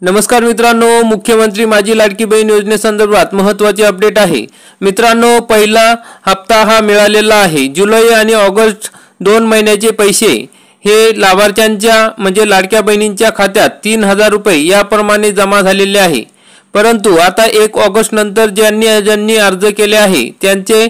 नमस्कार मित्रांनो, मुख्यमंत्री माझी लाडकी बहीण योजनेसंदर्भात महत्त्वाची अपडेट आहे। मित्रांनो, पहिला हप्ता हा मिळालेला आहे। जुलै आणि ऑगस्ट 2 महिन्याचे पैसे हे लाभार्थ्यांच्या म्हणजे लाडक्या बहिणींच्या खात्यात 3000 रुपये याप्रमाणे जमा झालेले आहे। परंतु आता 1 ऑगस्ट नंतर ज्यांनी अर्ज केले आहे त्यांचे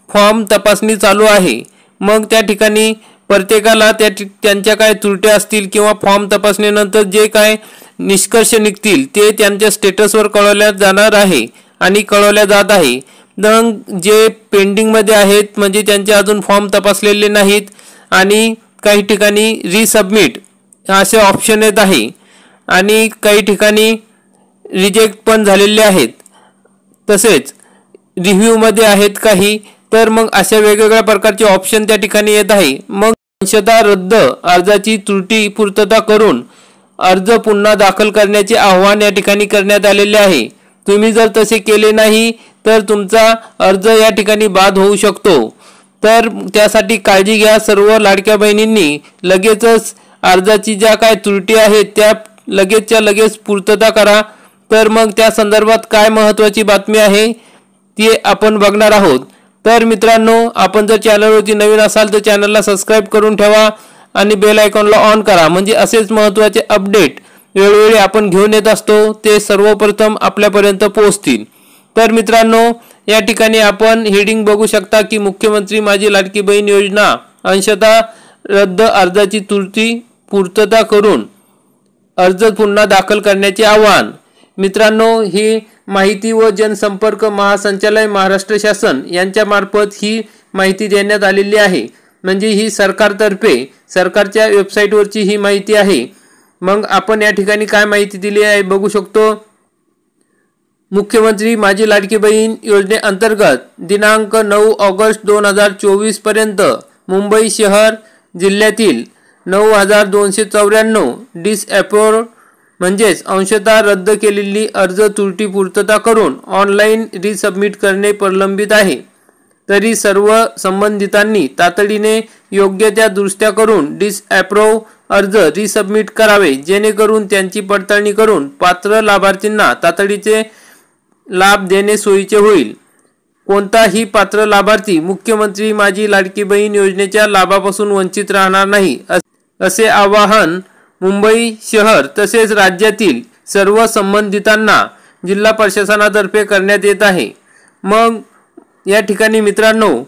फॉर्म तपासणी चालू आहे। मग त्या ठिकाणी प्रत्येकाला त्यांच्या काय त्रुटी असतील किंवा फॉर्म तपासणीनंतर जे काय निष्कर्ष निघतील ते त्यांच्या स्टेटसवर कळवल्या जाणार आहे आणि कळवल्या जात आहे। मग जे पेंडिंग मध्ये आहेत म्हणजे त्यांचे अजून फॉर्म तपासलेले नाहीत आणि काही ठिकाणी रिसबमिट असे ऑप्शन येत आहे आणि काही ठिकाणी रिजेक्ट पण झालेले आहेत, तसेच रिव्ह्यू मध्ये आहेत काही। तर मग अशा वेगवेगळ्या प्रकारचे ऑप्शन त्या ठिकाणी येत आहे। मग अंशतः रद्द अर्जाची त्रुटी पूर्तता करून अर्ज पुन्हा दाखल करण्याचे आवाहन या ठिकाणी करण्यात आलेले आहे। तुम्ही जर तसे केले नाही तर तुमचा अर्ज या ठिकाणी बाद होऊ शकतो। तर त्यासाठी काळजी घ्या। सर्व लाडक्या बहिणींनी लगेचच अर्जाची ज्या काय त्रुटी आहेत त्या लगेचच्या लगेच पूर्तता करा। तर मग त्या संदर्भात काय महत्त्वाची बातमी आहे ती आपण बघणार आहोत। तर मित्रांनो, आपण जर चॅनलवरती नवीन असाल तर चॅनलला सबस्क्राइब करून ठेवा आणि बेल आयकॉनला ऑन करा, म्हणजे असेच महत्त्वाचे अपडेट वेळोवेळी आपण घेऊन येत असतो ते सर्वप्रथम आपल्यापर्यंत पोहोचतील। तर मित्रांनो, या ठिकाणी आपण हेडिंग बघू शकता की मुख्यमंत्री माझी लाडकी बहीण योजना अंशतः रद्द अर्जाची त्रुटी पूर्तता करून अर्ज पुन्हा दाखल करण्याचे आवाहन। मित्रांनो, ही माहिती व जनसंपर्क महासंचालय महाराष्ट्र शासन यांच्या मार्फत ही माहिती देण्यात आलेली आहे। म्हणजे ही सरकारतर्फे सरकारच्या वेबसाईटवरची ही माहिती आहे। मग आपण या ठिकाणी काय माहिती दिली आहे बघू शकतो। मुख्यमंत्री माझी लाडकी बहीण योजनेअंतर्गत दिनांक 9 ऑगस्ट 2024 पर्यंत मुंबई शहर जिल्ह्यातील 9294 डिसअप्रूव्ड म्हणजेच अंशतः रद्द केलेली अर्ज त्रुटी पूर्तता करून ऑनलाईन रिसबमिट करणे प्रलंबित आहे। तरी सर्व संबंधितांनी तातडीने योग्य त्या दुरुस्त्या करून डिसअप्रूव्ड अर्ज रिसबमिट करावे, जेणेकरून त्यांची पडताळणी करून पात्र लाभार्थींना तातडीचे लाभ देणे सोयीचे होईल। कोणताही पात्र लाभार्थी मुख्यमंत्री माझी लाडकी बहीण योजनेच्या लाभापासून वंचित राहणार नाही, असे आवाहन मुंबई शहर तसेच राज्यातील सर्व संबंधितांना जिल्हा प्रशासनातर्फे करण्यात येत आहे। मग या ठिकाणी मित्रांनो,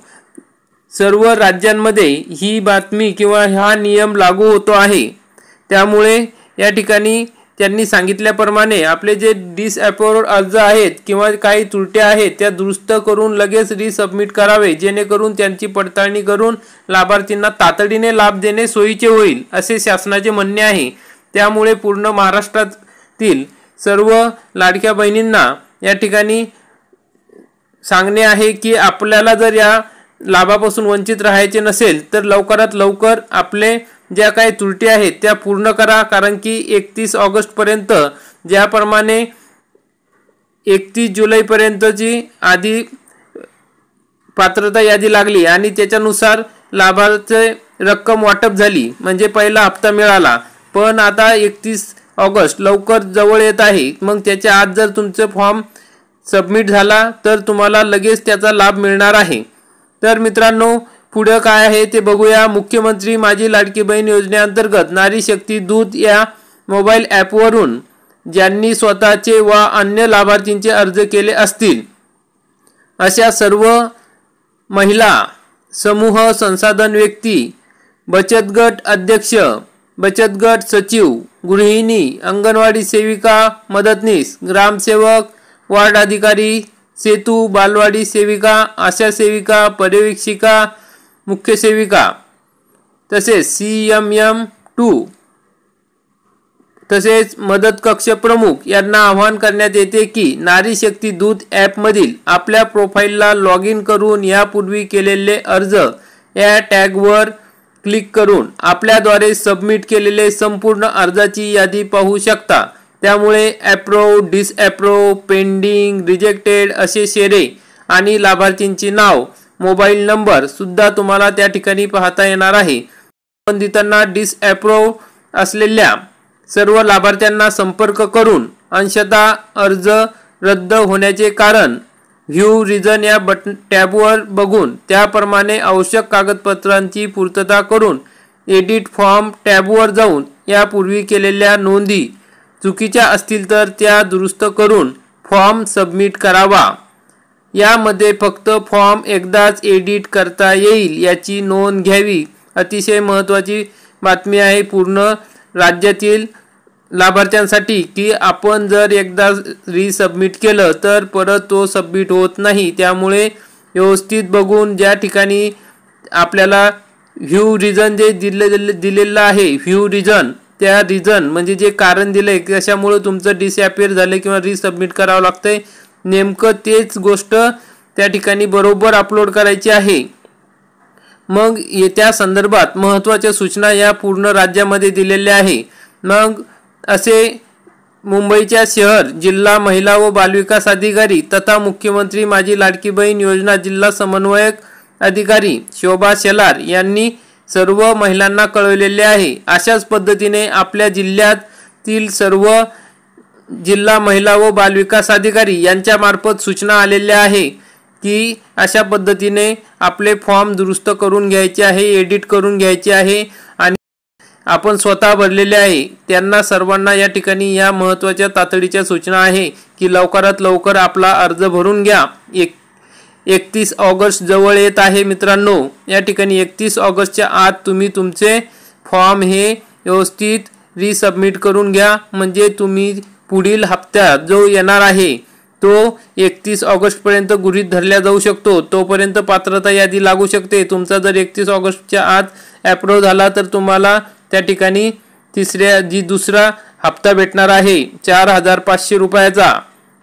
सर्व राज्यांमध्ये ही बातमी किंवा हा नियम लागू होतो आहे। त्यामुळे या ठिकाणी त्यांनी सांगितल्याप्रमाणे आपले जे डिसअप्रूव्ड अर्ज आहेत किंवा काही त्रुटी आहेत त्या दुरुस्त करून लगेच रिसबमिट करावे, जेणेकरून त्यांची पडताळणी करून लाभार्थींना तातडीने लाभ देणे सोयीचे होईल, असे शासनाचे म्हणणे आहे। त्यामुळे पूर्ण महाराष्ट्रातील सर्व लाडक्या बहिणींना या ठिकाणी सांगणे आहे की आपल्याला जर या लाभापासून वंचित राहायचे नसेल तर लवकरात लवकर आपले ज्या काही त्रुटी आहेत त्या पूर्ण करा। कारण की 31 ऑगस्ट पर्यंत ज्याप्रमाणे 31 जुलै पर्यंतची आधी पात्रता यादी लागली आणि त्याच्यानुसार लाभाचे रक्कम वाटप झाली, म्हणजे पहिला हप्ता मिळाला। पण आता 31 ऑगस्ट लवकर जवळ येत आहे। मग त्याच्या आत जर तुमचे फॉर्म सबमिट झाला तर तुम्हाला लगेच त्याचा लाभ मिळणार आहे। तर मित्रांनो, पुढे काय आहे ते बघूया। मुख्यमंत्री माझी लाडकी बहीण योजनेअंतर्गत नारी शक्ती दूत या मोबाईल ॲपवरून ज्यांनी स्वतःचे व अन्य लाभार्थींचे अर्ज केले असतील अशा सर्व महिला, समूह संसाधन व्यक्ती, बचत गट अध्यक्ष, बचत गट सचिव, गृहिणी, अंगणवाडी सेविका, मदतनीस, ग्रामसेवक, वार्ड अधिकारी, सेतू, बालवाडी सेविका, आशा सेविका, पर्यवेक्षिका, मुख्य सेविका, तसेच CMM2 तसेच मदत कक्ष प्रमुख यांना आवाहन करण्यात येते की नारी शक्ती दूत ॲपमधील आपल्या प्रोफाईलला लॉग इन करून यापूर्वी केलेले अर्ज या टॅगवर क्लिक करून आपल्याद्वारे सबमिट केलेले संपूर्ण अर्जाची यादी पाहू शकता। त्यामुळे अप्रूव्ड, डिसअप्रूव्ड, पेंडिंग, रिजेक्टेड असे शेरे आणि लाभार्थींचे नाव, मोबाईल नंबर सुद्धा तुम्हाला त्या ठिकाणी पाहता येणार आहे। संबंधितांना डिसअप्रूव्ड असलेल्या सर्व लाभार्थ्यांना संपर्क करून अंशतः अर्ज रद्द होण्याचे कारण व्ह्यू रिझन या टॅबवर बघून त्याप्रमाणे आवश्यक कागदपत्रांची पूर्तता करून एडिट फॉर्म टॅबवर जाऊन यापूर्वी केलेल्या नोंदी चुकीच्या असतील तर त्या दुरुस्त करून फॉर्म सबमिट करावा। यामध्ये फक्त फॉर्म एकदाच एडिट करता येईल याची नोंद घ्यावी। अतिशय महत्त्वाची बातमी आहे पूर्ण राज्यातील लाभार्थ्यांसाठी की आपण जर एकदा रिसबमिट केलं तर परत तो सबमिट होत नाही। त्यामुळे व्यवस्थित बघून ज्या ठिकाणी आपल्याला व्ह्यू रिझन जे दिलेलं आहे व्ह्यू रिझन त्या रिझन म्हणजे जे कारण दिलंय कशामुळे तुमचं डिसअपियर झालं किंवा रिसबमिट करावं लागतंय नेमकं तेच गोष्ट त्या ठिकाणी बरोबर अपलोड करायची आहे। मग त्या संदर्भात महत्त्वाच्या सूचना या पूर्ण राज्यामध्ये दिलेल्या आहे। मग असे मुंबईच्या शहर जिल्हा महिला व बालविकास अधिकारी तथा मुख्यमंत्री माझी लाडकी बहीण योजना जिल्हा समन्वयक अधिकारी शोभा शेलार यांनी सर्व महिलांना कळवलेले आहे। अशाच पद्धतीने आपल्या जिल्ह्यातील सर्व जिल्हा महिला व बालविकास अधिकारी यांच्या मार्फत सूचना आलेल्या आहे की अशा पद्धतीने आपले फॉर्म दुरुस्त करून घ्यायचे आहे, एडिट करून घ्यायचे आहे आणि आपण स्वतः भरलेले आहे त्यांना सर्वांना या ठिकाणी या महत्त्वाच्या तातडीच्या सूचना आहे की लवकरात लवकर आपला अर्ज भरून घ्या। 31 ऑगस्ट जवळ येत आहे मित्रांनो। या ठिकाणी 31 ऑगस्टच्या आत तुम्ही तुमचे फॉर्म हे व्यवस्थित रिसबमिट करून घ्या म्हणजे तुम्ही पुढील हप्त्यात जो येणार आहे तो 31 ऑगस्टपर्यंत गृहीत धरला जाऊ शकतो। तोपर्यंत पात्रता यादी लागू शकते। तुमचा जर 31 ऑगस्टच्या आत अप्रूव्ह झाला तर तुम्हाला त्या ठिकाणी दुसरा हप्ता भेटणार आहे 4500 रुपयाचा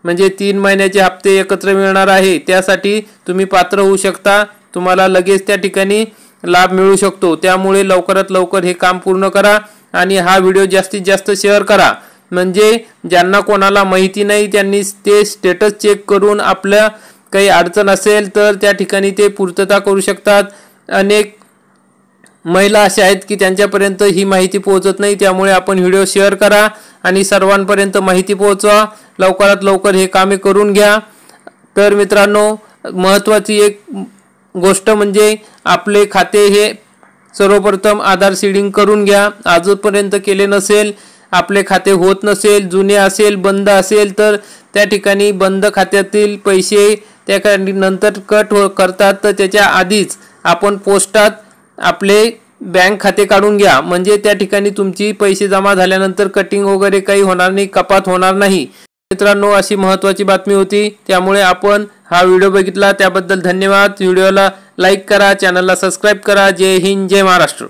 म्हणजे 3 महिन्याचे हप्ते एकत्र मिळणार आहे। त्यासाठी तुम्ही पात्र होऊ शकता, तुम्हाला लगेच त्या ठिकाणी लाभ मिळू शकतो। त्यामुळे लवकरात लवकर हे काम पूर्ण करा आणि हा व्हिडिओ जास्तीत जास्त शेअर करा म्हणजे ज्यांना कोणाला माहिती नाही त्यांनी ते स्टेटस चेक करून आपल्या काही अडचण असेल तर त्या ठिकाणी ते पूर्तता करू शकतात। अनेक महिला अशा आहेत की त्यांच्यापर्यंत ही माहिती पोहोचत नाही, त्यामुळे आपण व्हिडिओ शेअर करा आणि सर्वांपर्यंत माहिती पोहोचवा। लवकरात लवकर हे कामे करून घ्या। तर मित्रांनो महत्त्वाची एक गोष्ट म्हणजे आपले खाते हे सर्वप्रथम आधार सीडिंग करून घ्या। आजपर्यंत केले नसेल, आपले खाते होत नसेल, जुने असेल, बंद असेल तर त्या ठिकाणी बंद खात्यातील पैसे त्या नंतर कट करतात तर त्याच्या आधीच आपण पोस्टात आपले बँक खाते काढून घ्या म्हणजे त्या ठिकाणी तुमची पैसे जमा झाल्यानंतर कटिंग वगैरे काही होणार नाही, कपात होणार नाही। मित्रांनो अशी महत्त्वाची बातमी होती, त्यामुळे आपण हा व्हिडिओ बघितला त्याबद्दल धन्यवाद। व्हिडिओला लाईक करा, चॅनलला सबस्क्राईब करा। जय हिंद, जय महाराष्ट्र।